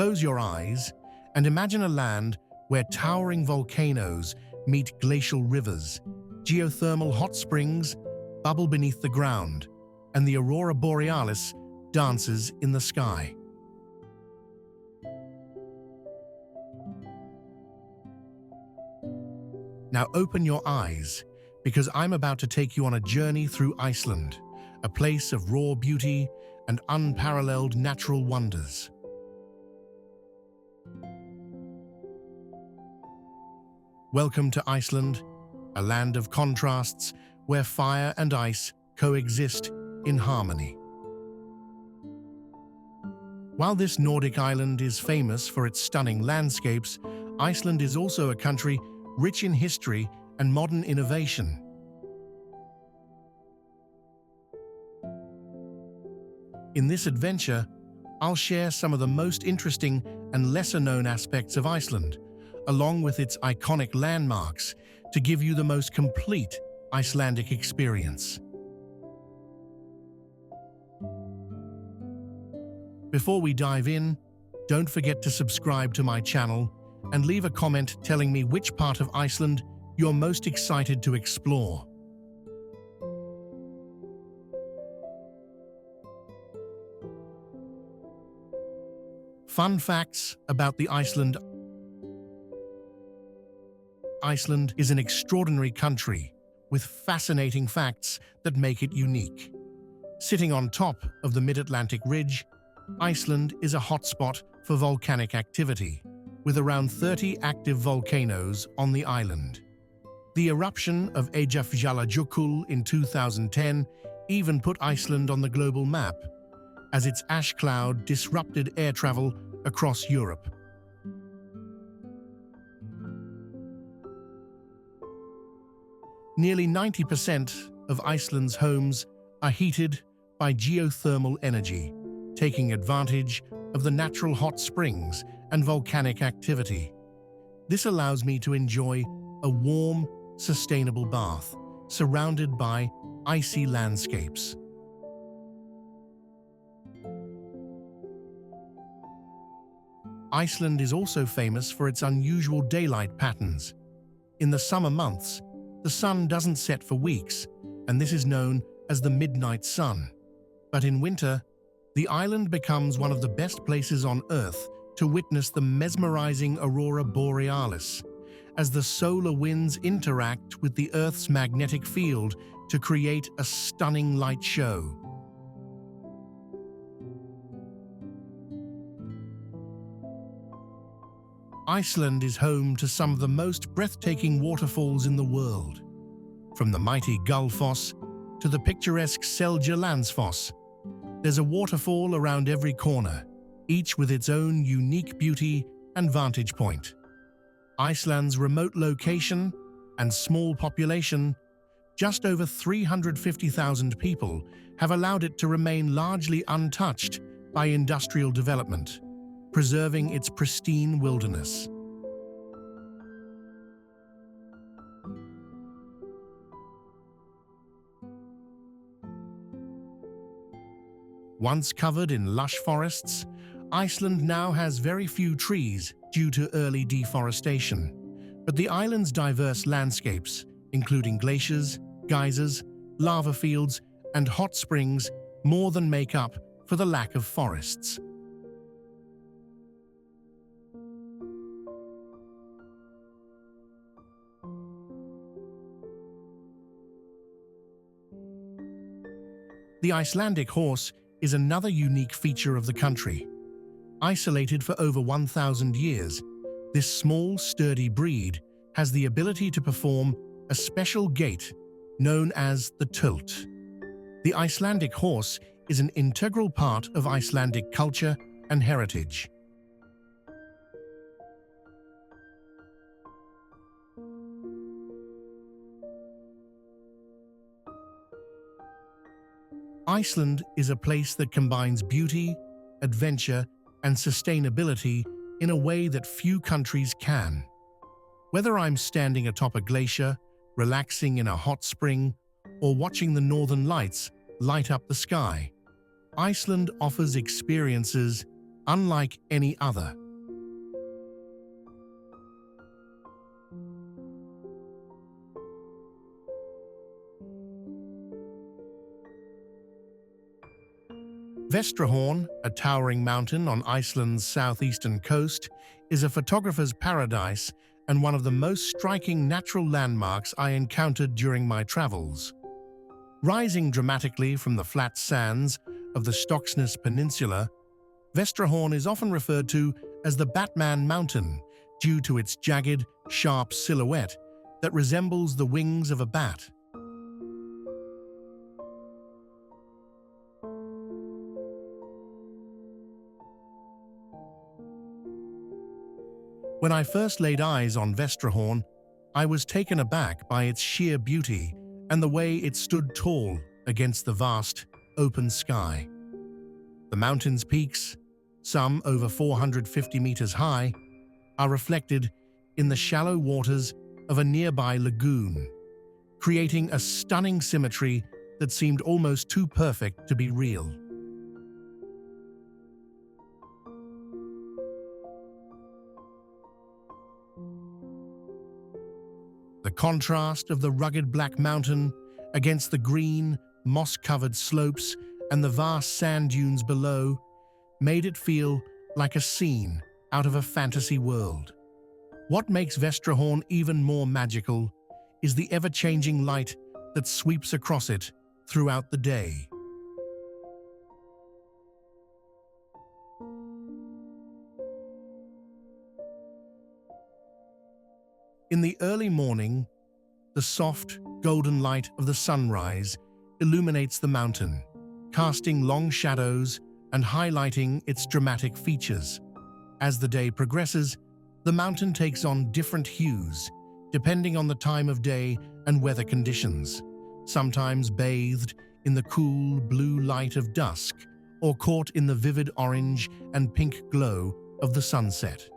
Close your eyes and imagine a land where towering volcanoes meet glacial rivers, geothermal hot springs bubble beneath the ground, and the aurora borealis dances in the sky. Now open your eyes, because I'm about to take you on a journey through Iceland, a place of raw beauty and unparalleled natural wonders. Welcome to Iceland, a land of contrasts where fire and ice coexist in harmony. While this Nordic island is famous for its stunning landscapes, Iceland is also a country rich in history and modern innovation. In this adventure, I'll share some of the most interesting and lesser-known aspects of Iceland, along with its iconic landmarks, to give you the most complete Icelandic experience. Before we dive in, don't forget to subscribe to my channel and leave a comment telling me which part of Iceland you're most excited to explore. Fun facts about the Iceland. Iceland is an extraordinary country with fascinating facts that make it unique. Sitting on top of the mid-Atlantic ridge, Iceland is a hotspot for volcanic activity, with around 30 active volcanoes on the island. The eruption of Fjadrargljufur in 2010 even put Iceland on the global map, as its ash cloud disrupted air travel across Europe. Nearly 90% of Iceland's homes are heated by geothermal energy, taking advantage of the natural hot springs and volcanic activity. This allows me to enjoy a warm, sustainable bath surrounded by icy landscapes. Iceland is also famous for its unusual daylight patterns. In the summer months, the sun doesn't set for weeks, and this is known as the midnight sun. But in winter, the island becomes one of the best places on Earth to witness the mesmerizing aurora borealis, as the solar winds interact with the Earth's magnetic field to create a stunning light show. Iceland is home to some of the most breathtaking waterfalls in the world. From the mighty Gullfoss to the picturesque Seljalandsfoss, there's a waterfall around every corner, each with its own unique beauty and vantage point. Iceland's remote location and small population, just over 350,000 people, have allowed it to remain largely untouched by industrial development, preserving its pristine wilderness. Once covered in lush forests, Iceland now has very few trees due to early deforestation. But the island's diverse landscapes, including glaciers, geysers, lava fields, and hot springs, more than make up for the lack of forests. The Icelandic horse is another unique feature of the country. Isolated for over 1,000 years, this small, sturdy breed has the ability to perform a special gait known as the tölt. The Icelandic horse is an integral part of Icelandic culture and heritage. Iceland is a place that combines beauty, adventure, and sustainability in a way that few countries can. Whether I'm standing atop a glacier, relaxing in a hot spring, or watching the northern lights light up the sky, Iceland offers experiences unlike any other. Vestrahorn, a towering mountain on Iceland's southeastern coast, is a photographer's paradise and one of the most striking natural landmarks I encountered during my travels. Rising dramatically from the flat sands of the Stokksnes Peninsula, Vestrahorn is often referred to as the Batman Mountain due to its jagged, sharp silhouette that resembles the wings of a bat. When I first laid eyes on Vestrahorn, I was taken aback by its sheer beauty and the way it stood tall against the vast, open sky. The mountain's peaks, some over 450 meters high, are reflected in the shallow waters of a nearby lagoon, creating a stunning symmetry that seemed almost too perfect to be real. The contrast of the rugged black mountain against the green, moss-covered slopes and the vast sand dunes below made it feel like a scene out of a fantasy world. What makes Vestrahorn even more magical is the ever-changing light that sweeps across it throughout the day. In the early morning, the soft, golden light of the sunrise illuminates the mountain, casting long shadows and highlighting its dramatic features. As the day progresses, the mountain takes on different hues, depending on the time of day and weather conditions, sometimes bathed in the cool blue light of dusk or caught in the vivid orange and pink glow of the sunset.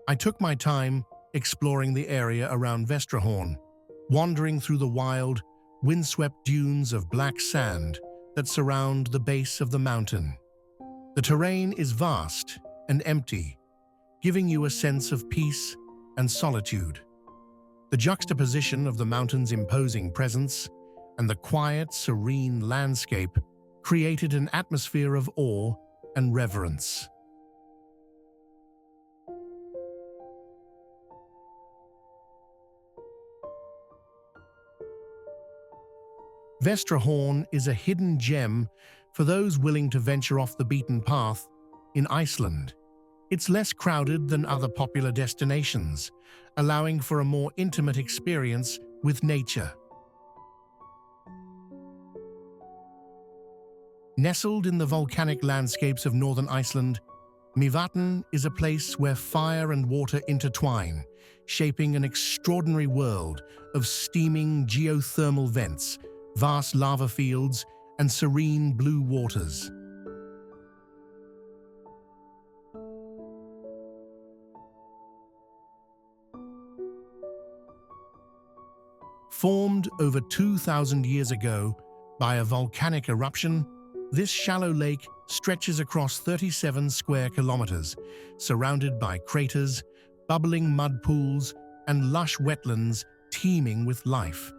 I took my time exploring the area around Vestrahorn, wandering through the wild, windswept dunes of black sand that surround the base of the mountain. The terrain is vast and empty, giving you a sense of peace and solitude. The juxtaposition of the mountain's imposing presence and the quiet, serene landscape created an atmosphere of awe and reverence. Vestrahorn is a hidden gem for those willing to venture off the beaten path in Iceland. It's less crowded than other popular destinations, allowing for a more intimate experience with nature. Nestled in the volcanic landscapes of northern Iceland, Mývatn is a place where fire and water intertwine, shaping an extraordinary world of steaming geothermal vents, vast lava fields, and serene blue waters. Formed over 2,000 years ago by a volcanic eruption, this shallow lake stretches across 37 square kilometers, surrounded by craters, bubbling mud pools, and lush wetlands teeming with life.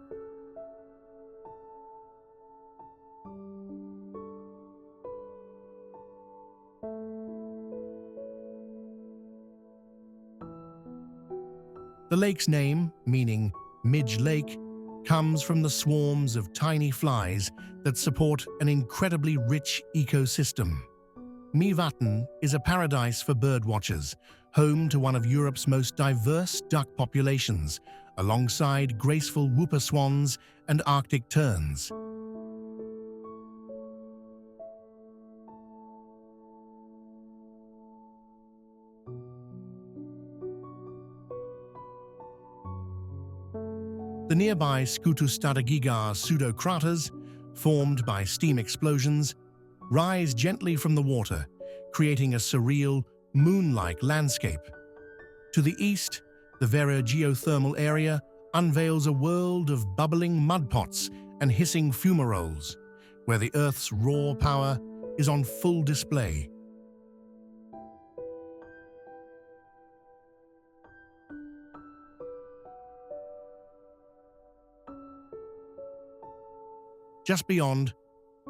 The lake's name, meaning Midge Lake, comes from the swarms of tiny flies that support an incredibly rich ecosystem. Mývatn is a paradise for birdwatchers, home to one of Europe's most diverse duck populations, alongside graceful whooper swans and Arctic terns. The nearby Skútustaðagigar pseudo-craters, formed by steam explosions, rise gently from the water, creating a surreal, moon-like landscape. To the east, the Hverir geothermal area unveils a world of bubbling mud pots and hissing fumaroles, where the Earth's raw power is on full display. Just beyond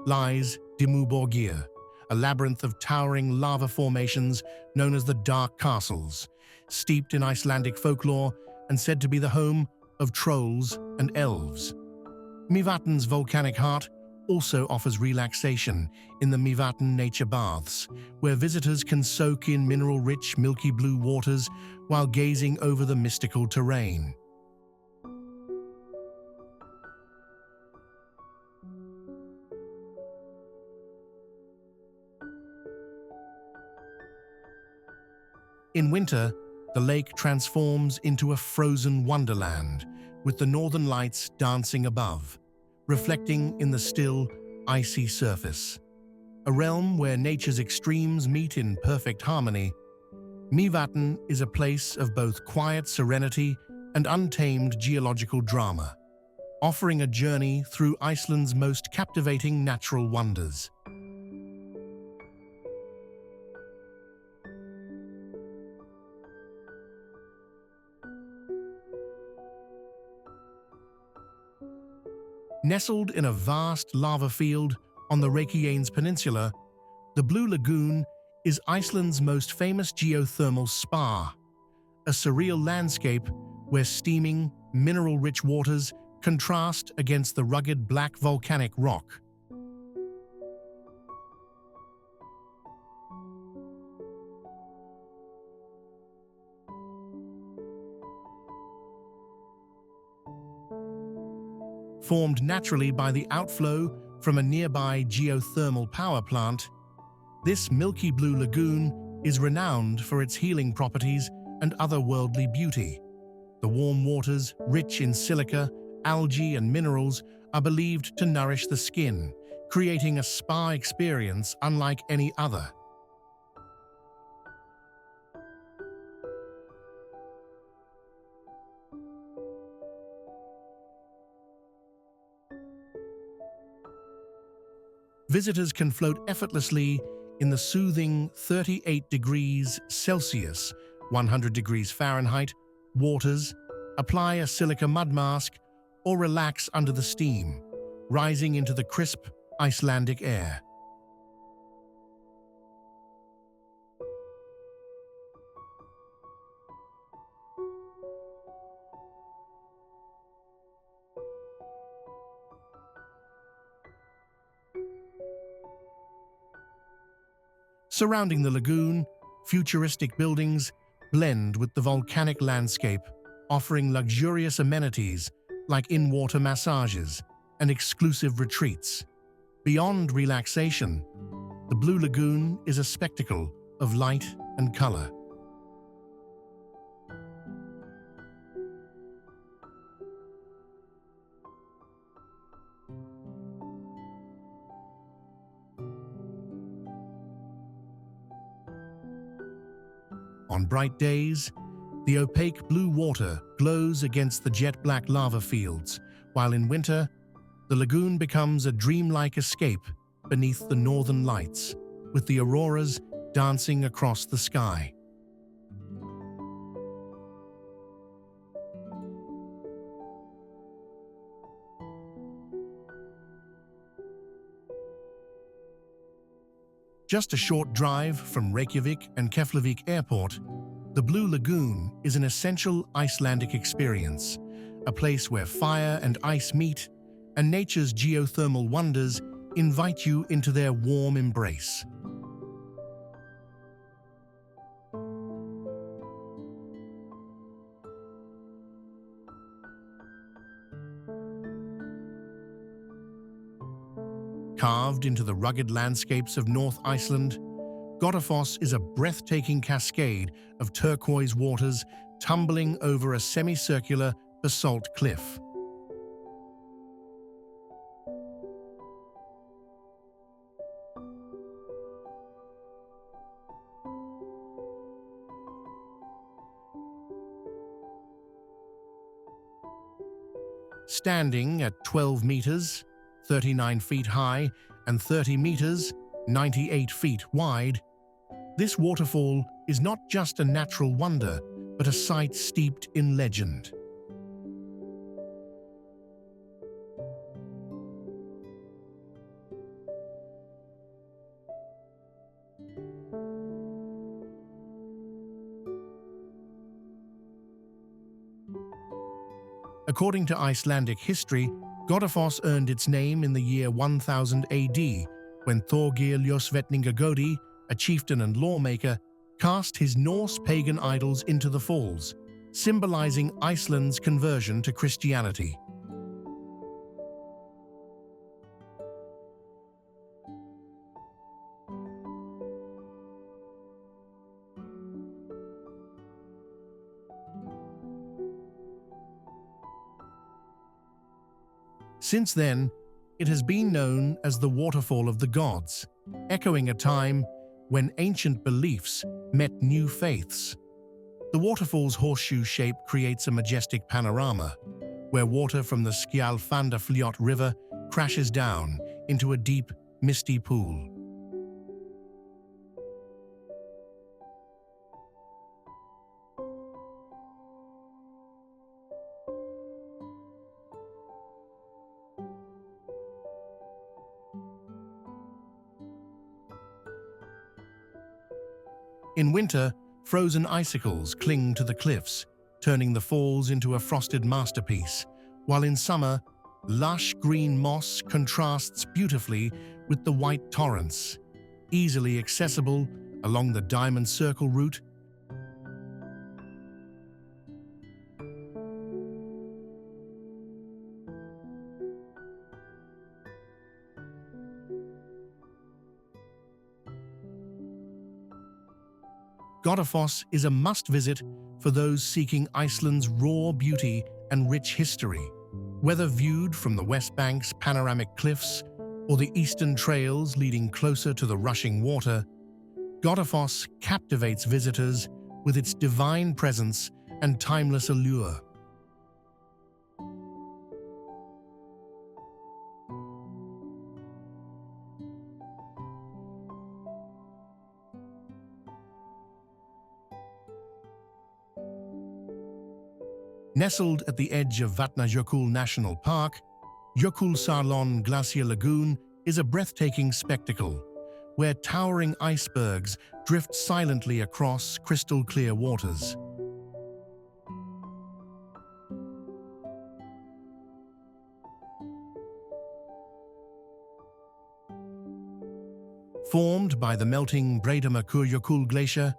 lies Dimmuborgir, a labyrinth of towering lava formations known as the Dark Castles, steeped in Icelandic folklore and said to be the home of trolls and elves. Mývatn's volcanic heart also offers relaxation in the Mývatn nature baths, where visitors can soak in mineral-rich, milky blue waters while gazing over the mystical terrain. In winter, the lake transforms into a frozen wonderland, with the northern lights dancing above, reflecting in the still, icy surface. A realm where nature's extremes meet in perfect harmony, Mývatn is a place of both quiet serenity and untamed geological drama, offering a journey through Iceland's most captivating natural wonders. Nestled in a vast lava field on the Reykjanes Peninsula, the Blue Lagoon is Iceland's most famous geothermal spa, a surreal landscape where steaming, mineral-rich waters contrast against the rugged black volcanic rock. Formed naturally by the outflow from a nearby geothermal power plant, this milky blue lagoon is renowned for its healing properties and otherworldly beauty. The warm waters, rich in silica, algae, and minerals, are believed to nourish the skin, creating a spa experience unlike any other. Visitors can float effortlessly in the soothing 38 degrees Celsius, 100 degrees Fahrenheit, waters, apply a silica mud mask, or relax under the steam, rising into the crisp Icelandic air. Surrounding the lagoon, futuristic buildings blend with the volcanic landscape, offering luxurious amenities like in-water massages and exclusive retreats. Beyond relaxation, the Blue Lagoon is a spectacle of light and color. On bright days, the opaque blue water glows against the jet-black lava fields, while in winter, the lagoon becomes a dreamlike escape beneath the northern lights, with the auroras dancing across the sky. Just a short drive from Reykjavik and Keflavik Airport, the Blue Lagoon is an essential Icelandic experience, a place where fire and ice meet, and nature's geothermal wonders invite you into their warm embrace. Carved into the rugged landscapes of North Iceland, Goðafoss is a breathtaking cascade of turquoise waters tumbling over a semicircular basalt cliff. Standing at 12 meters, 39 feet high, and 30 meters, 98 feet wide, this waterfall is not just a natural wonder, but a sight steeped in legend. According to Icelandic history, Goðafoss earned its name in the year 1000 AD, when Thorgil Ljósvetningagodi, a chieftain and lawmaker, cast his Norse pagan idols into the falls, symbolizing Iceland's conversion to Christianity. Since then, it has been known as the Waterfall of the Gods, echoing a time when ancient beliefs met new faiths. The waterfall's horseshoe shape creates a majestic panorama, where water from the Skjálfandafljót River crashes down into a deep, misty pool. In winter, frozen icicles cling to the cliffs, turning the falls into a frosted masterpiece, while in summer, lush green moss contrasts beautifully with the white torrents, easily accessible along the Diamond Circle route. Goðafoss is a must-visit for those seeking Iceland's raw beauty and rich history. Whether viewed from the West Bank's panoramic cliffs or the eastern trails leading closer to the rushing water, Goðafoss captivates visitors with its divine presence and timeless allure. Nestled at the edge of Vatnajökull National Park, Jökulsárlón Glacier Lagoon is a breathtaking spectacle, where towering icebergs drift silently across crystal-clear waters. Formed by the melting Breiðamerkurjökull Glacier,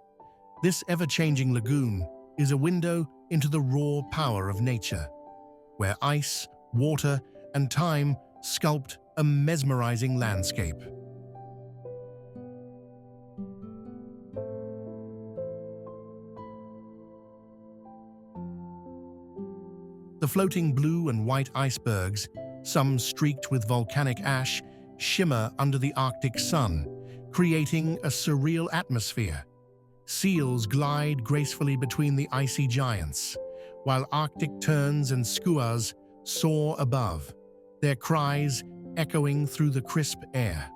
this ever-changing lagoon is a window into the raw power of nature, where ice, water, and time sculpt a mesmerizing landscape. The floating blue and white icebergs, some streaked with volcanic ash, shimmer under the Arctic sun, creating a surreal atmosphere. Seals glide gracefully between the icy giants, while Arctic terns and skuas soar above, their cries echoing through the crisp air.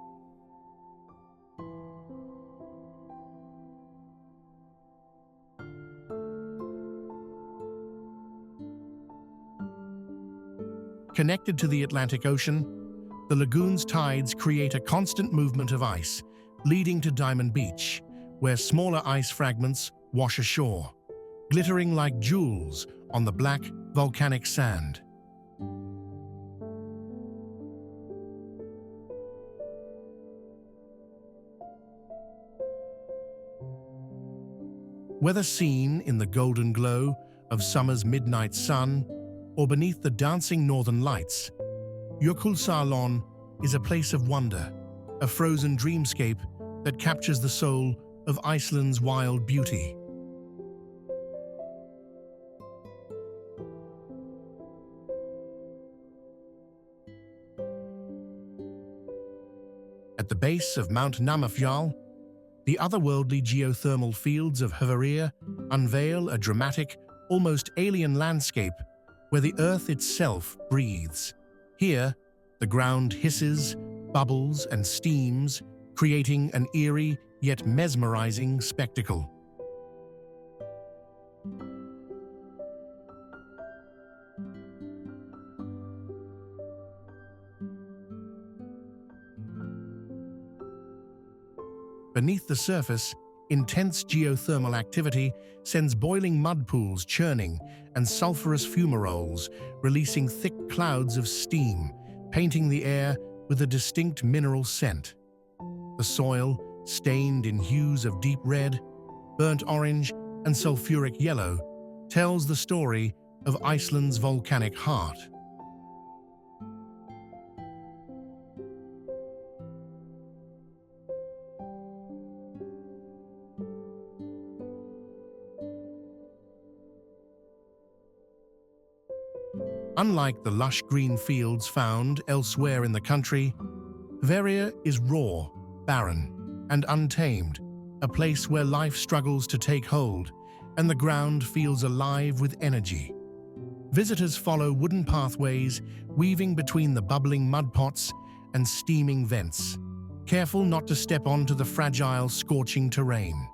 Connected to the Atlantic Ocean, the lagoon's tides create a constant movement of ice, leading to Diamond Beach, where smaller ice fragments wash ashore, glittering like jewels on the black volcanic sand. Whether seen in the golden glow of summer's midnight sun or beneath the dancing northern lights, Jökulsárlón is a place of wonder, a frozen dreamscape that captures the soul of Iceland's wild beauty. At the base of Mount Namafjall, the otherworldly geothermal fields of Hverir unveil a dramatic, almost alien landscape where the earth itself breathes. Here, the ground hisses, bubbles, and steams, creating an eerie yet mesmerizing spectacle. Beneath the surface, intense geothermal activity sends boiling mud pools churning and sulfurous fumaroles, releasing thick clouds of steam, painting the air with a distinct mineral scent. The soil, stained in hues of deep red, burnt orange, and sulfuric yellow, tells the story of Iceland's volcanic heart. Unlike the lush green fields found elsewhere in the country, Hverir is raw, barren, and untamed, a place where life struggles to take hold and the ground feels alive with energy. Visitors follow wooden pathways weaving between the bubbling mud pots and steaming vents, careful not to step onto the fragile, scorching terrain.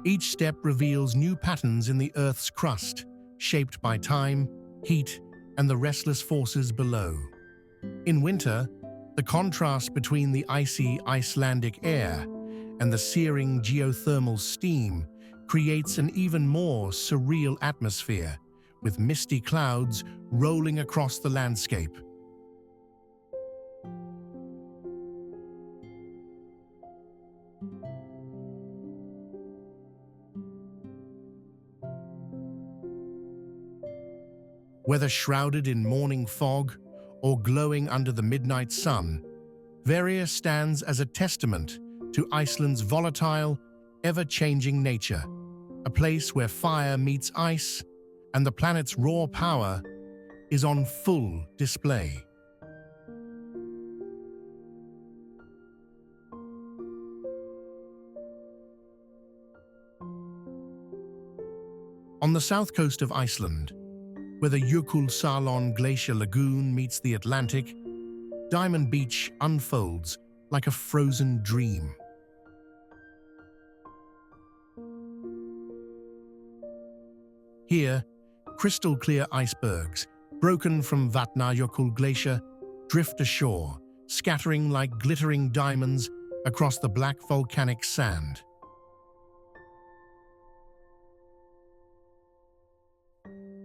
Each step reveals new patterns in the Earth's crust, shaped by time, heat, and the restless forces below. In winter, the contrast between the icy Icelandic air and the searing geothermal steam creates an even more surreal atmosphere, with misty clouds rolling across the landscape. Whether shrouded in morning fog or glowing under the midnight sun, Hverir stands as a testament to Iceland's volatile, ever-changing nature, a place where fire meets ice and the planet's raw power is on full display. On the south coast of Iceland, where the Jökulsárlón glacier lagoon meets the Atlantic, Diamond Beach unfolds like a frozen dream. Here, crystal-clear icebergs, broken from Fjadrargljufur Glacier, drift ashore, scattering like glittering diamonds across the black volcanic sand.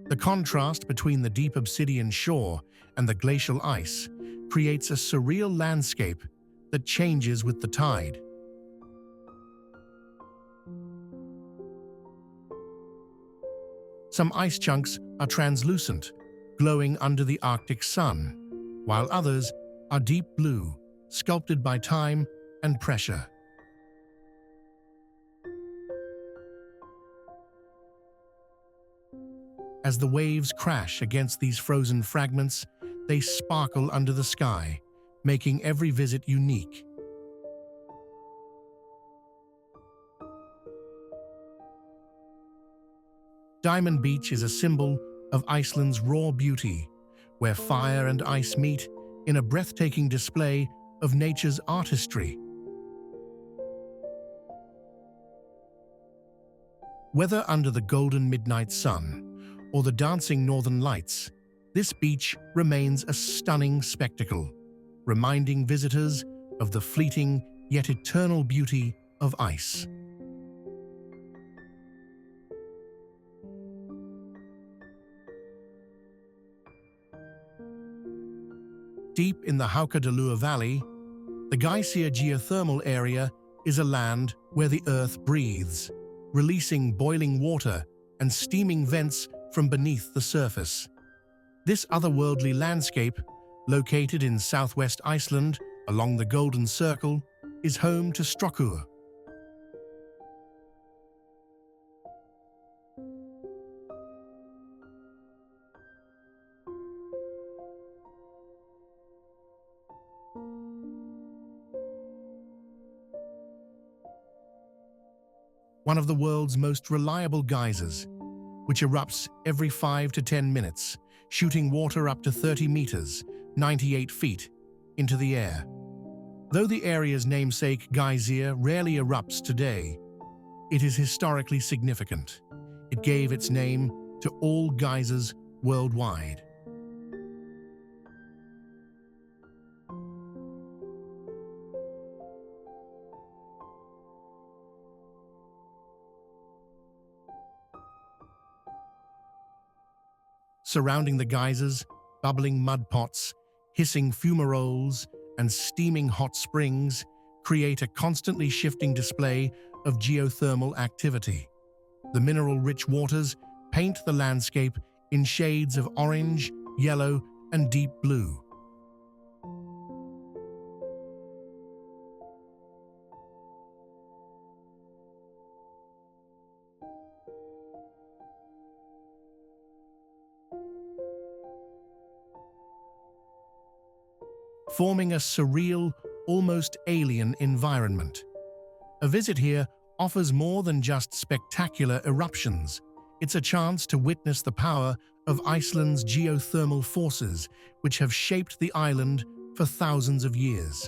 The contrast between the deep obsidian shore and the glacial ice creates a surreal landscape that changes with the tide. Some ice chunks are translucent, glowing under the Arctic sun, while others are deep blue, sculpted by time and pressure. As the waves crash against these frozen fragments, they sparkle under the sky, making every visit unique. Diamond Beach is a symbol of Iceland's raw beauty, where fire and ice meet in a breathtaking display of nature's artistry. Whether under the golden midnight sun or the dancing northern lights, this beach remains a stunning spectacle, reminding visitors of the fleeting yet eternal beauty of ice. Deep in the Fagradalsfjall Valley, the Geysir geothermal area is a land where the earth breathes, releasing boiling water and steaming vents from beneath the surface. This otherworldly landscape, located in southwest Iceland along the Golden Circle, is home to Stuðlagil. one of the world's most reliable geysers, which erupts every 5 to 10 minutes, shooting water up to 30 meters, 98 feet, into the air. Though the area's namesake Geysir rarely erupts today, it is historically significant. It gave its name to all geysers worldwide. Surrounding the geysers, bubbling mud pots, hissing fumaroles, and steaming hot springs create a constantly shifting display of geothermal activity. The mineral-rich waters paint the landscape in shades of orange, yellow, and deep blue. Forming a surreal, almost alien environment. A visit here offers more than just spectacular eruptions. It's a chance to witness the power of Iceland's geothermal forces, which have shaped the island for thousands of years.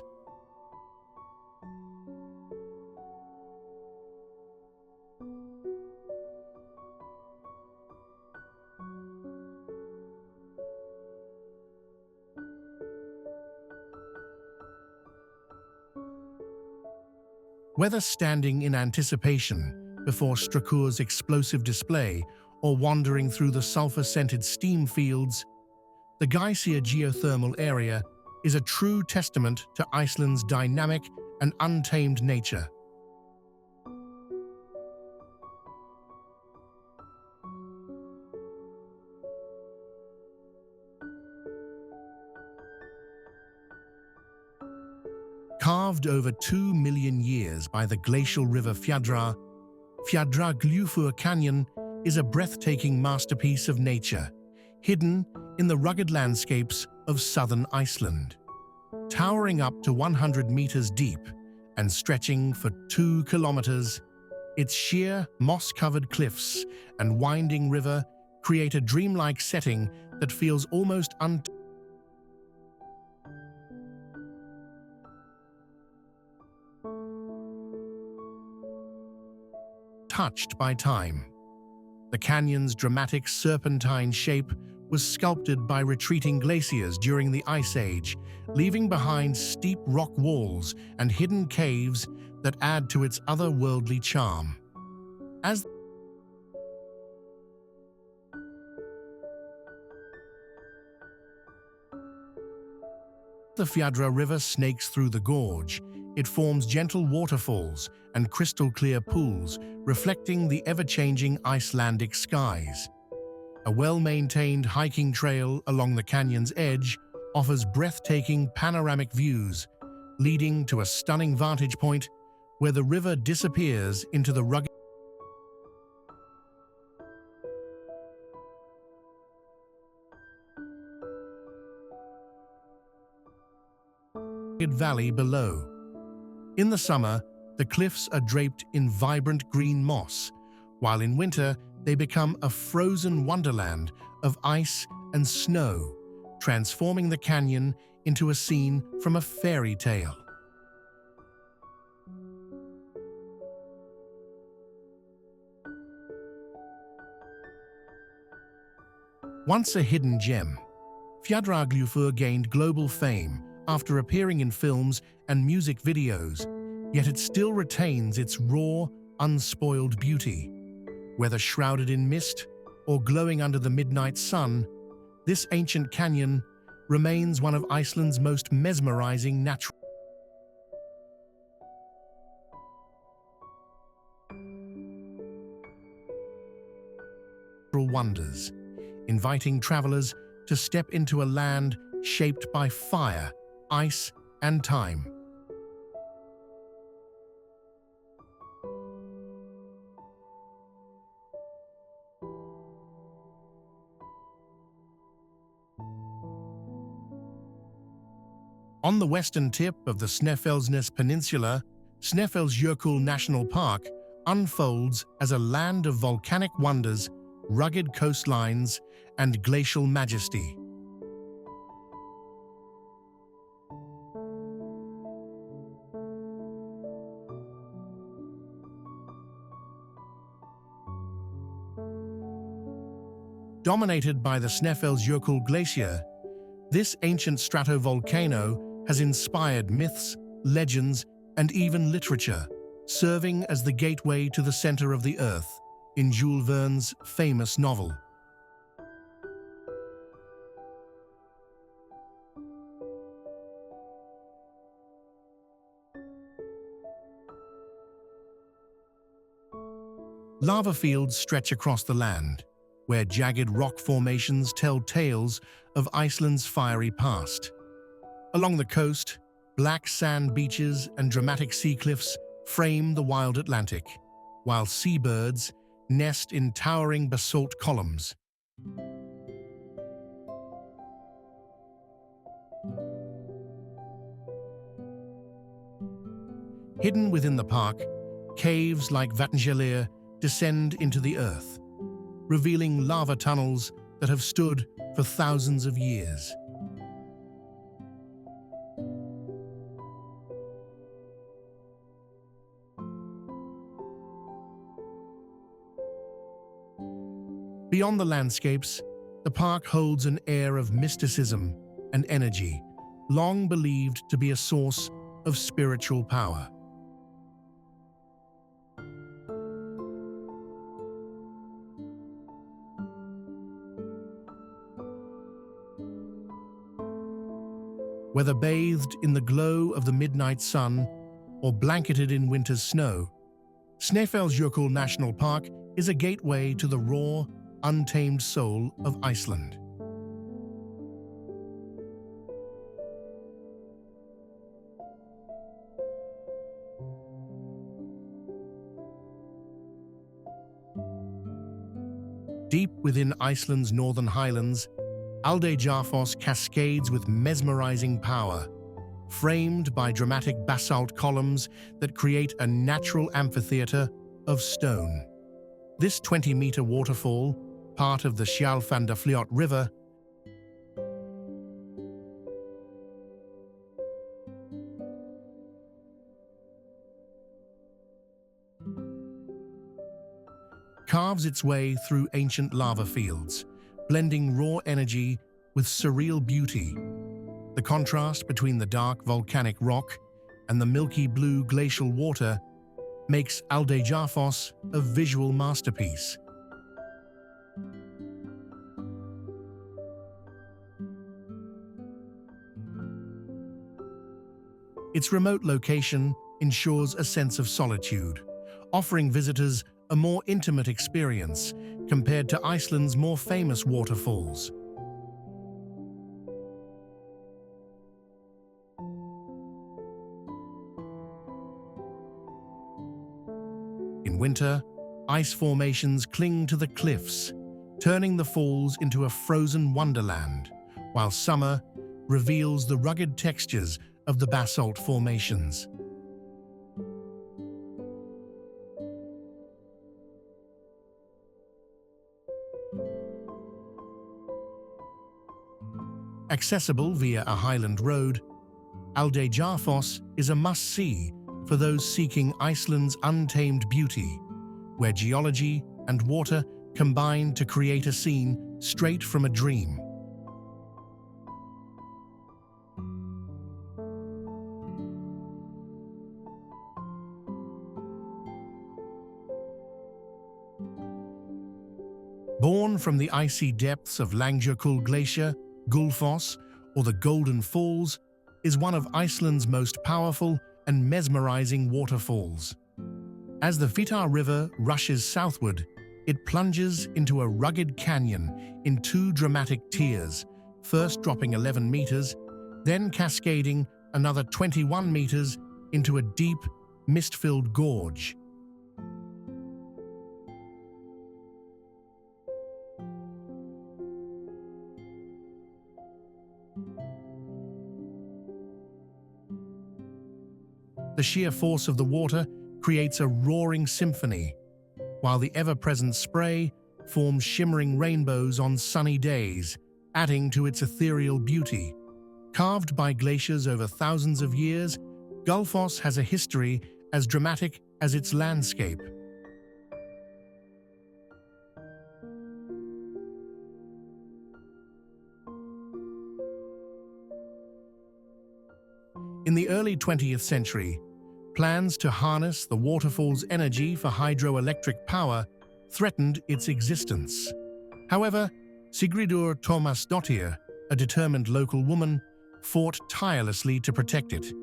Whether standing in anticipation before Vestrahorn's explosive display or wandering through the sulfur-scented steam fields, the Geysir geothermal area is a true testament to Iceland's dynamic and untamed nature. Carved over 2 million years by the glacial river Fjadrargljufur Canyon is a breathtaking masterpiece of nature, hidden in the rugged landscapes of southern Iceland. Towering up to 100 meters deep and stretching for 2 kilometers, its sheer, moss-covered cliffs and winding river create a dreamlike setting that feels almost untouched by time. The canyon's dramatic serpentine shape was sculpted by retreating glaciers during the Ice Age, leaving behind steep rock walls and hidden caves that add to its otherworldly charm. As the Fjadrargljufur River snakes through the gorge, it forms gentle waterfalls and crystal-clear pools, reflecting the ever-changing Icelandic skies. A well-maintained hiking trail along the canyon's edge offers breathtaking panoramic views, leading to a stunning vantage point where the river disappears into the rugged valley below. In the summer, the cliffs are draped in vibrant green moss, while in winter they become a frozen wonderland of ice and snow, transforming the canyon into a scene from a fairy tale. Once a hidden gem, Fjadrargljufur gained global fame after appearing in films and music videos, yet it still retains its raw, unspoiled beauty. Whether shrouded in mist or glowing under the midnight sun, this ancient canyon remains one of Iceland's most mesmerizing natural wonders, inviting travelers to step into a land shaped by fire, ice, and time. On the western tip of the Snaefellsjokull Peninsula, Snaefellsjokull National Park unfolds as a land of volcanic wonders, rugged coastlines, and glacial majesty. Dominated by the Snaefellsjokull Glacier, this ancient stratovolcano has inspired myths, legends, and even literature, serving as the gateway to the center of the Earth in Jules Verne's famous novel. Lava fields stretch across the land, where jagged rock formations tell tales of Iceland's fiery past. Along the coast, black sand beaches and dramatic sea cliffs frame the wild Atlantic, while seabirds nest in towering basalt columns. Hidden within the park, caves like Vatnshellir descend into the earth, revealing lava tunnels that have stood for thousands of years. Beyond the landscapes, the park holds an air of mysticism and energy, long believed to be a source of spiritual power. Whether bathed in the glow of the midnight sun or blanketed in winter's snow, Snaefellsjokull National Park is a gateway to the raw, untamed soul of Iceland. Deep within Iceland's northern highlands, Aldeyjarfoss cascades with mesmerizing power, framed by dramatic basalt columns that create a natural amphitheater of stone. This 20-meter waterfall, part of the Skjálfandafljót River, carves its way through ancient lava fields, blending raw energy with surreal beauty. The contrast between the dark volcanic rock and the milky blue glacial water makes Aldeyjarfoss a visual masterpiece. Its remote location ensures a sense of solitude, offering visitors a more intimate experience compared to Iceland's more famous waterfalls. In winter, ice formations cling to the cliffs, turning the falls into a frozen wonderland, while summer reveals the rugged textures of the basalt formations. Accessible via a highland road, Aldeyjarfoss is a must-see for those seeking Iceland's untamed beauty, where geology and water combine to create a scene straight from a dream. Born from the icy depths of Langjökull Glacier, Gullfoss, or the Golden Falls, is one of Iceland's most powerful and mesmerizing waterfalls. As the Hvítá River rushes southward, it plunges into a rugged canyon in two dramatic tiers, first dropping 11 meters, then cascading another 21 meters into a deep, mist-filled gorge. The sheer force of the water creates a roaring symphony, while the ever-present spray forms shimmering rainbows on sunny days, adding to its ethereal beauty. Carved by glaciers over thousands of years, Gullfoss has a history as dramatic as its landscape. In the early 20th century, plans to harness the waterfall's energy for hydroelectric power threatened its existence. However, Sigríður Tómasdóttir, a determined local woman, fought tirelessly to protect it,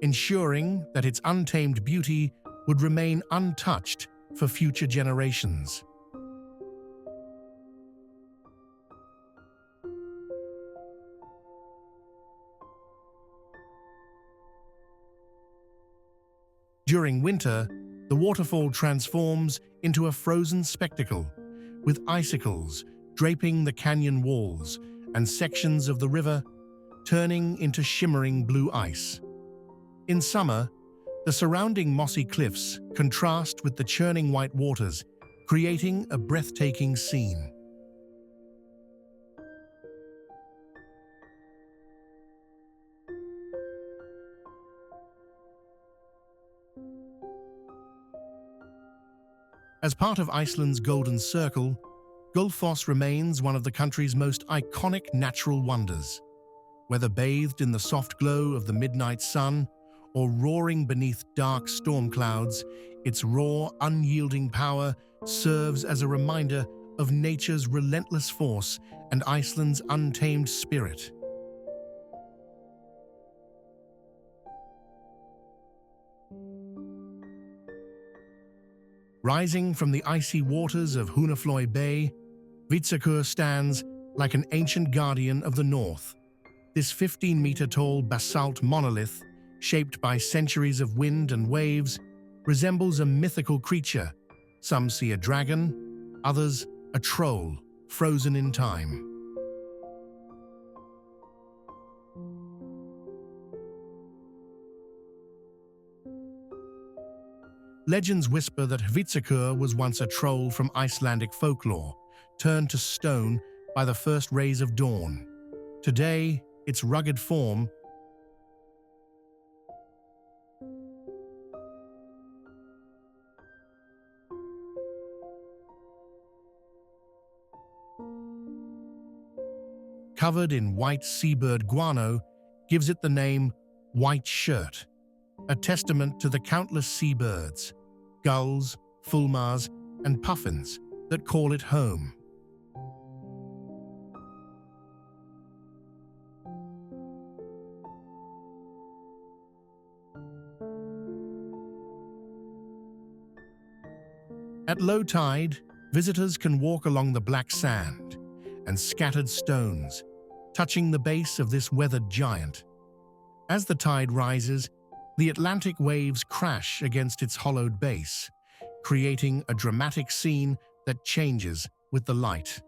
ensuring that its untamed beauty would remain untouched for future generations. During winter, the waterfall transforms into a frozen spectacle, with icicles draping the canyon walls and sections of the river turning into shimmering blue ice. In summer, the surrounding mossy cliffs contrast with the churning white waters, creating a breathtaking scene. As part of Iceland's Golden Circle, Gullfoss remains one of the country's most iconic natural wonders. Whether bathed in the soft glow of the midnight sun or roaring beneath dark storm clouds, its raw, unyielding power serves as a reminder of nature's relentless force and Iceland's untamed spirit. Rising from the icy waters of Hunaflói Bay, HVITSERKUR stands like an ancient guardian of the north. This 15-meter-tall basalt monolith, shaped by centuries of wind and waves, resembles a mythical creature. Some see a dragon, others a troll, frozen in time. Legends whisper that HVITSERKUR was once a troll from Icelandic folklore, turned to stone by the first rays of dawn. Today, its rugged form covered in white seabird guano gives it the name White Shirt, a testament to the countless seabirds, gulls, fulmars, and puffins that call it home. At low tide, visitors can walk along the black sand and scattered stones, touching the base of this weathered giant. As the tide rises, the Atlantic waves crash against its hollowed base, creating a dramatic scene that changes with the light.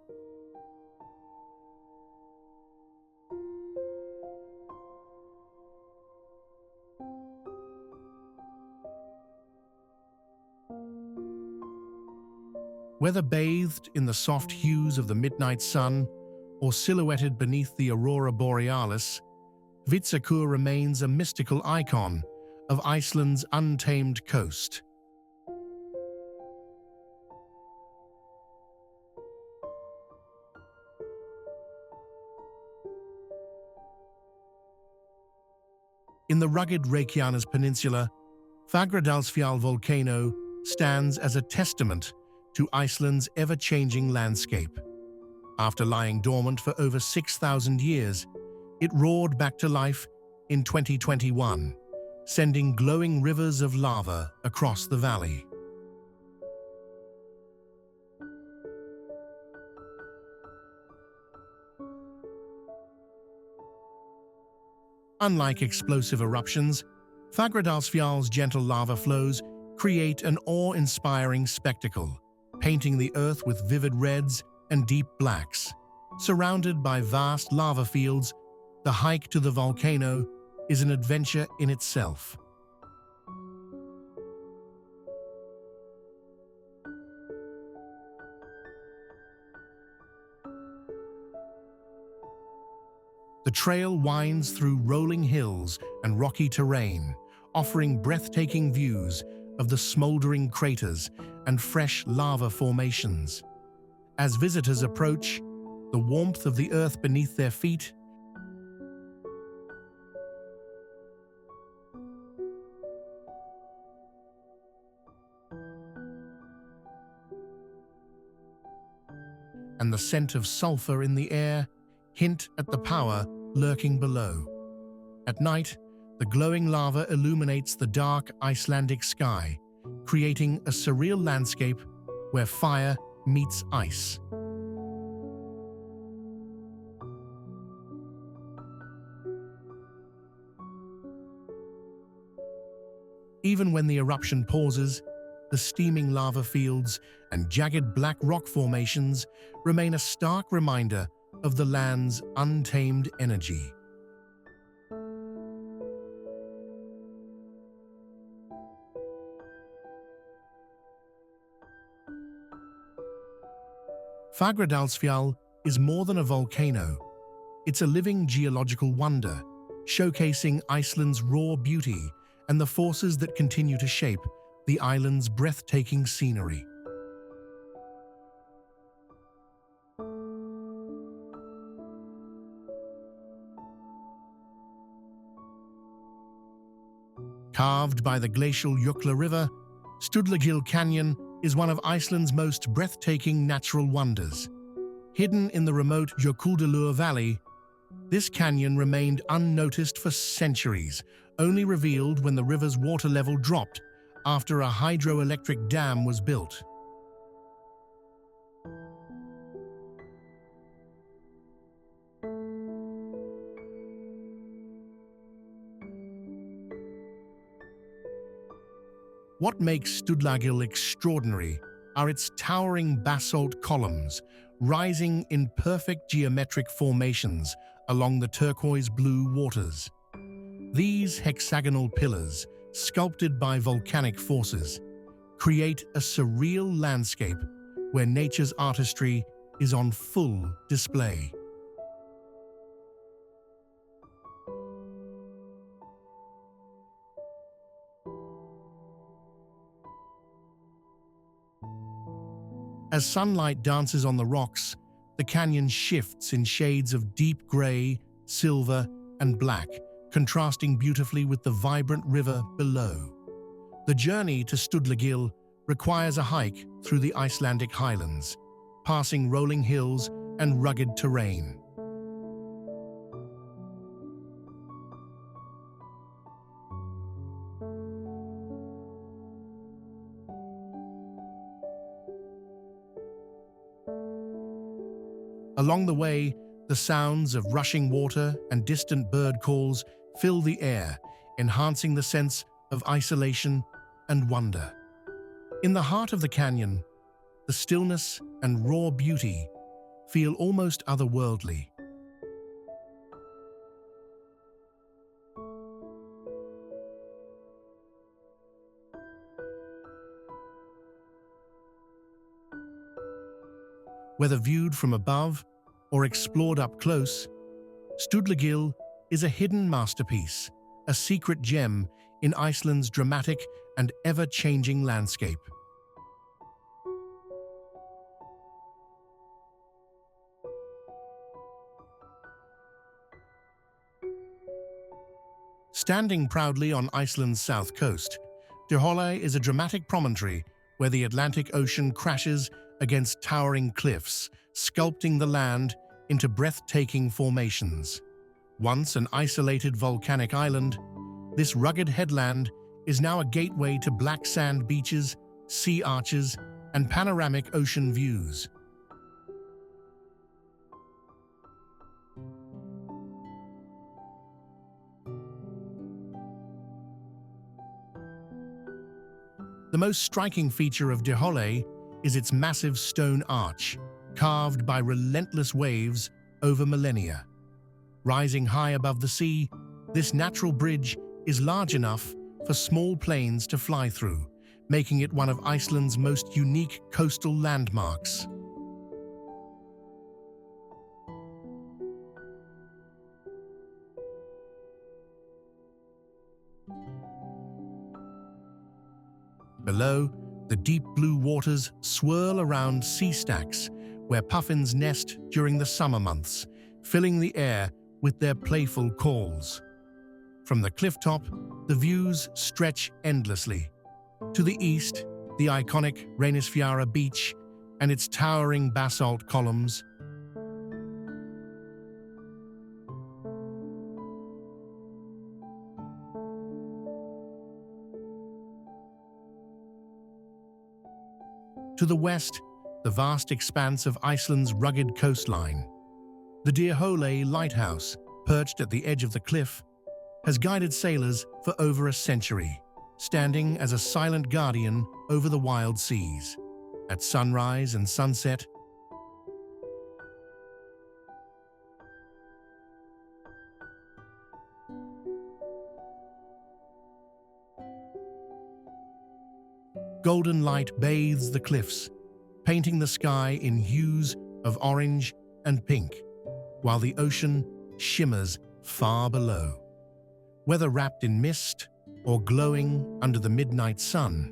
Whether bathed in the soft hues of the midnight sun or silhouetted beneath the aurora borealis, HVITSERKUR remains a mystical icon of Iceland's untamed coast. In the rugged Reykjanes Peninsula, Fagradalsfjall Volcano stands as a testament to Iceland's ever-changing landscape. After lying dormant for over 6,000 years, it roared back to life in 2021, sending glowing rivers of lava across the valley. Unlike explosive eruptions, Fagradalsfjall's gentle lava flows create an awe-inspiring spectacle, painting the earth with vivid reds and deep blacks. Surrounded by vast lava fields, the hike to the volcano is an adventure in itself. The trail winds through rolling hills and rocky terrain, offering breathtaking views of the smoldering craters and fresh lava formations. As visitors approach, the warmth of the earth beneath their feet and the scent of sulfur in the air hint at the power lurking below. At night, the glowing lava illuminates the dark Icelandic sky, creating a surreal landscape where fire meets ice. Even when the eruption pauses, the steaming lava fields and jagged black rock formations remain a stark reminder of the land's untamed energy. Fagradalsfjall is more than a volcano. It's a living geological wonder, showcasing Iceland's raw beauty and the forces that continue to shape the island's breathtaking scenery. Carved by the glacial Jökulsárlón River, Stuðlagil Canyon is one of Iceland's most breathtaking natural wonders. Hidden in the remote Jökulsárlón Valley, this canyon remained unnoticed for centuries, only revealed when the river's water level dropped after a hydroelectric dam was built. What makes Stuðlagil extraordinary are its towering basalt columns, rising in perfect geometric formations along the turquoise-blue waters. These hexagonal pillars, sculpted by volcanic forces, create a surreal landscape where nature's artistry is on full display. As sunlight dances on the rocks, the canyon shifts in shades of deep gray, silver, and black, contrasting beautifully with the vibrant river below. The journey to Stuðlagil requires a hike through the Icelandic highlands, passing rolling hills and rugged terrain. Along the way, the sounds of rushing water and distant bird calls fill the air, enhancing the sense of isolation and wonder. In the heart of the canyon, the stillness and raw beauty feel almost otherworldly. Whether viewed from above or explored up close, Stuðlagil is a hidden masterpiece, a secret gem in Iceland's dramatic and ever-changing landscape. Standing proudly on Iceland's south coast, Dyrhólaey is a dramatic promontory where the Atlantic Ocean crashes against towering cliffs, sculpting the land into breathtaking formations. Once an isolated volcanic island, this rugged headland is now a gateway to black sand beaches, sea arches, and panoramic ocean views. The most striking feature of Dyrhólaey is its massive stone arch, carved by relentless waves over millennia. Rising high above the sea, this natural bridge is large enough for small planes to fly through, making it one of Iceland's most unique coastal landmarks. Below, the deep blue waters swirl around sea stacks where puffins nest during the summer months, filling the air with their playful calls. From the cliff top, the views stretch endlessly. To the east, the iconic Reynisfjara Beach and its towering basalt columns. To the west, the vast expanse of Iceland's rugged coastline. The Dyrhólaey lighthouse, perched at the edge of the cliff, has guided sailors for over a century, standing as a silent guardian over the wild seas. At sunrise and sunset, golden light bathes the cliffs, painting the sky in hues of orange and pink, while the ocean shimmers far below. Whether wrapped in mist or glowing under the midnight sun,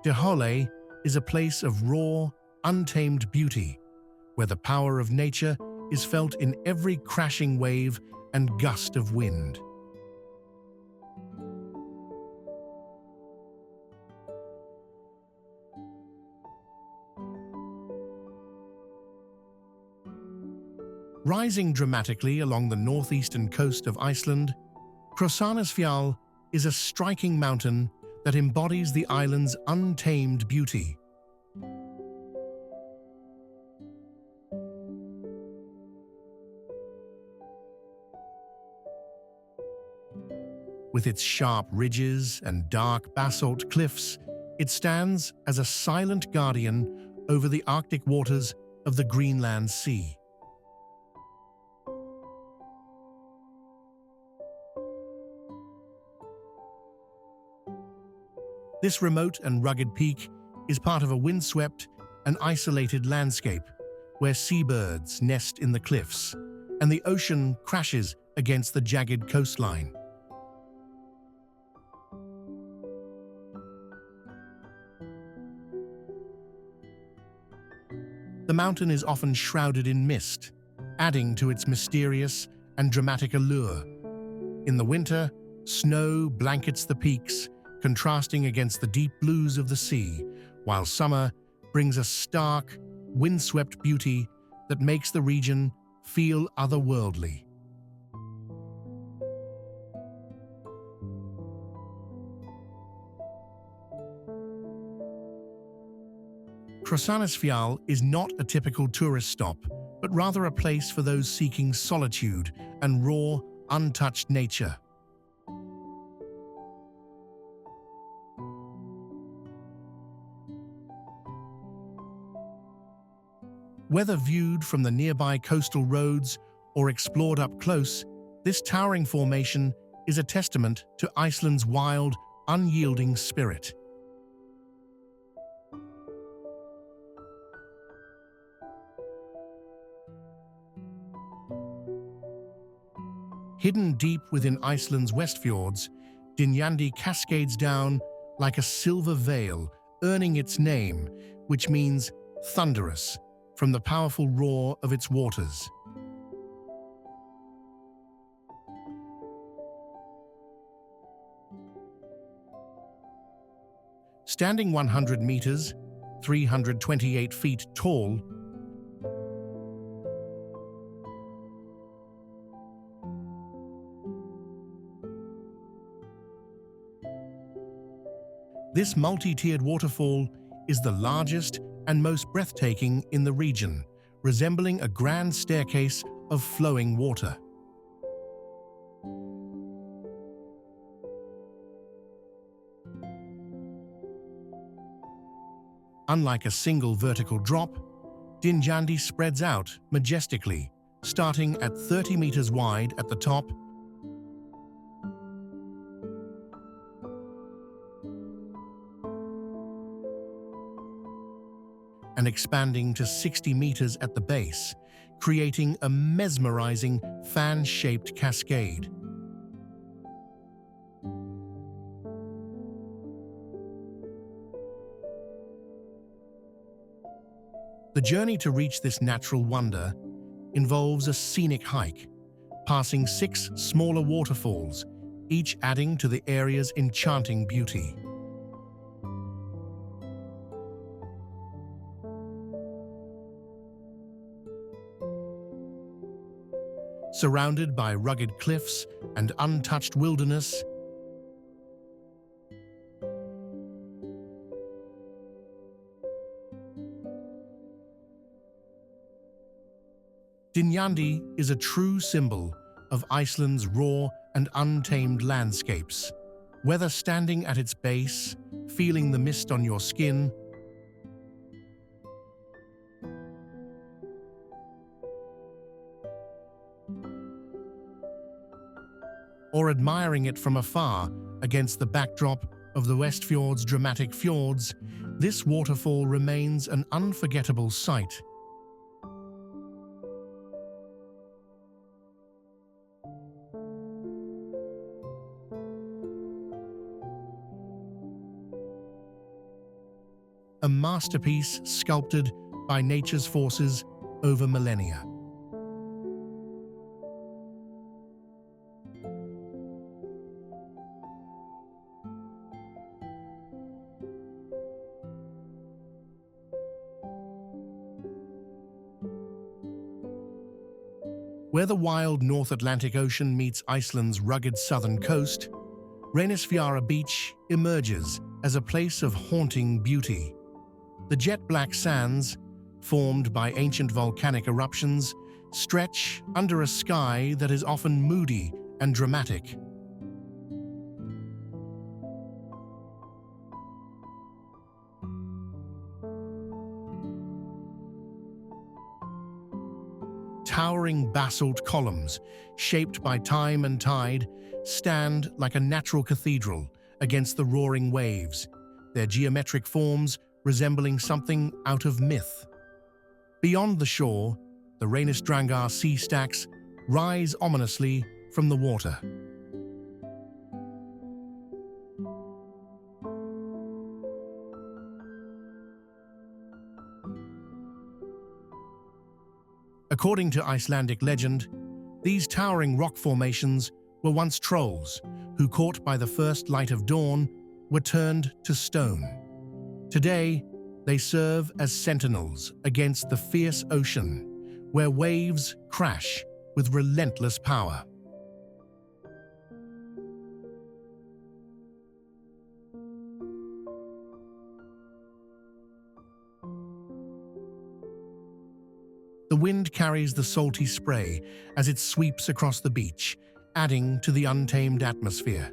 Dyrhólaey is a place of raw, untamed beauty, where the power of nature is felt in every crashing wave and gust of wind. Rising dramatically along the northeastern coast of Iceland, Krossanesfjall is a striking mountain that embodies the island's untamed beauty. With its sharp ridges and dark basalt cliffs, it stands as a silent guardian over the Arctic waters of the Greenland Sea. This remote and rugged peak is part of a windswept and isolated landscape where seabirds nest in the cliffs and the ocean crashes against the jagged coastline. The mountain is often shrouded in mist, adding to its mysterious and dramatic allure. In the winter, snow blankets the peaks, contrasting against the deep blues of the sea, while summer brings a stark, windswept beauty that makes the region feel otherworldly. Krossanesfjall is not a typical tourist stop, but rather a place for those seeking solitude and raw, untouched nature. Whether viewed from the nearby coastal roads or explored up close, this towering formation is a testament to Iceland's wild, unyielding spirit. Hidden deep within Iceland's west fjords, Dynjandi cascades down like a silver veil, earning its name, which means thunderous, from the powerful roar of its waters. Standing 100 meters, 328 feet tall, this multi-tiered waterfall is the largest and most breathtaking in the region, resembling a grand staircase of flowing water. Unlike a single vertical drop, Dynjandi spreads out majestically, starting at 30 meters wide at the top and expanding to 60 meters at the base, creating a mesmerizing fan-shaped cascade. The journey to reach this natural wonder involves a scenic hike, passing 6 smaller waterfalls, each adding to the area's enchanting beauty. Surrounded by rugged cliffs and untouched wilderness, Dynjandi is a true symbol of Iceland's raw and untamed landscapes. Whether standing at its base, feeling the mist on your skin, or admiring it from afar against the backdrop of the Westfjord's dramatic fjords, this waterfall remains an unforgettable sight. A masterpiece sculpted by nature's forces over millennia. Where the wild North Atlantic Ocean meets Iceland's rugged southern coast, Reynisfjara Beach emerges as a place of haunting beauty. The jet-black sands, formed by ancient volcanic eruptions, stretch under a sky that is often moody and dramatic. Towering basalt columns, shaped by time and tide, stand like a natural cathedral against the roaring waves, their geometric forms resembling something out of myth. Beyond the shore, the Reynisdrangar sea stacks rise ominously from the water. According to Icelandic legend, these towering rock formations were once trolls who, caught by the first light of dawn, were turned to stone. Today, they serve as sentinels against the fierce ocean, where waves crash with relentless power. The wind carries the salty spray as it sweeps across the beach, adding to the untamed atmosphere.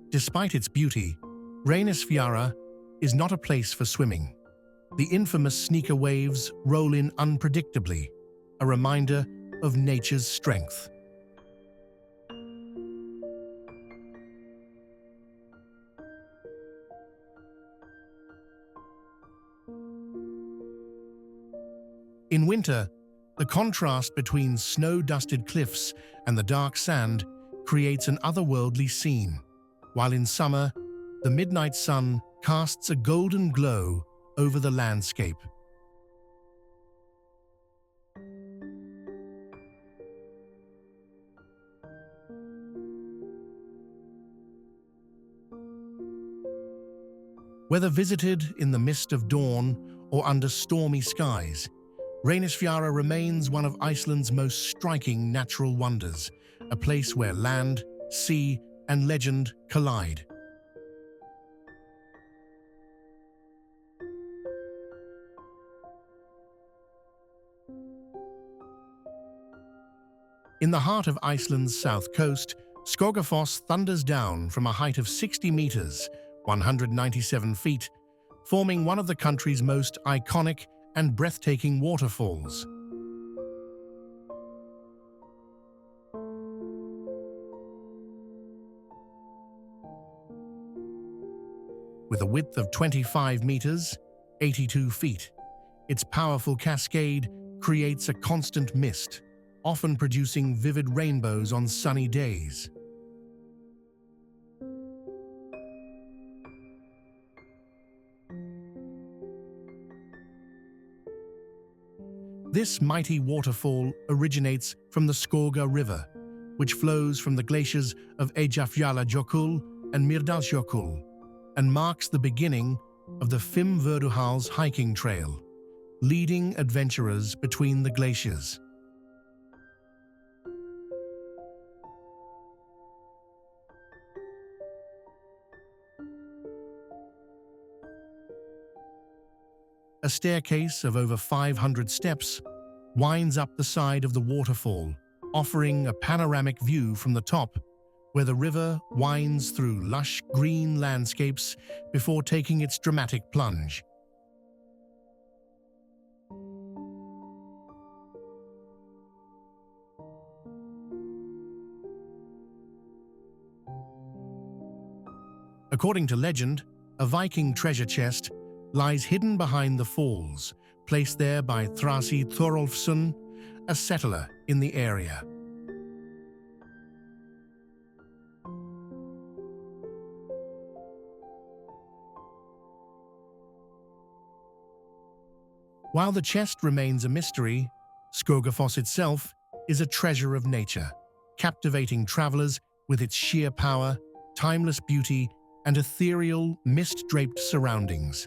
Despite its beauty, Reynisfjara is not a place for swimming. The infamous sneaker waves roll in unpredictably, a reminder of nature's strength. In winter, the contrast between snow-dusted cliffs and the dark sand creates an otherworldly scene, while in summer, the midnight sun casts a golden glow over the landscape. Whether visited in the mist of dawn or under stormy skies, Reynisfjara remains one of Iceland's most striking natural wonders, a place where land, sea, and legend collide. In the heart of Iceland's south coast, Skogafoss thunders down from a height of 60 meters, 197 feet, forming one of the country's most iconic and breathtaking waterfalls. With a width of 25 meters, 82 feet, its powerful cascade creates a constant mist, often producing vivid rainbows on sunny days. This mighty waterfall originates from the Skoga River, which flows from the glaciers of Fjadrargljufur and Mývatn, and marks the beginning of the Fimmvörðuháls hiking trail, leading adventurers between the glaciers. A staircase of over 500 steps winds up the side of the waterfall, offering a panoramic view from the top, where the river winds through lush green landscapes before taking its dramatic plunge. According to legend, a Viking treasure chest lies hidden behind the falls, placed there by Thrasi Thorolfsson, a settler in the area. While the chest remains a mystery, Skogafoss itself is a treasure of nature, captivating travelers with its sheer power, timeless beauty, and ethereal, mist-draped surroundings.